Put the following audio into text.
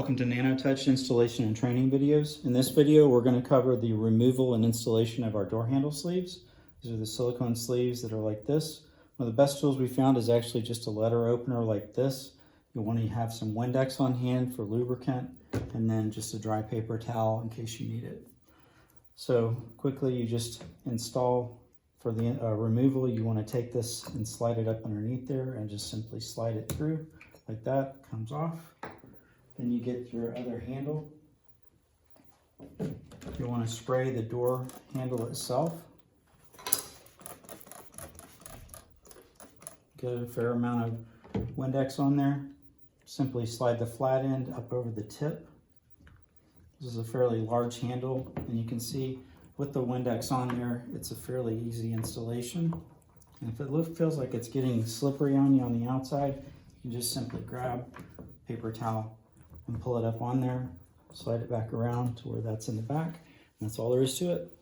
Welcome to NanoTouch installation and training videos. In this video, we're going to cover the removal and installation of our door handle sleeves. These are the silicone sleeves that are like this. One of the best tools we found is actually just a letter opener like this. You'll want to have some Windex on hand for lubricant and then just a dry paper towel in case you need it. So quickly, you just install. For the removal, you want to take this and slide it up underneath there and just simply slide it through like that. Comes off. Then you get your other handle. You want to spray the door handle itself. Get a fair amount of Windex on there. Simply slide the flat end up over the tip. This is a fairly large handle, and you can see with the Windex on there, it's a fairly easy installation. And if it feels like it's getting slippery on you on the outside, you can just simply grab a paper towel and pull it up on there, slide it back around to where that's in the back, and that's all there is to it.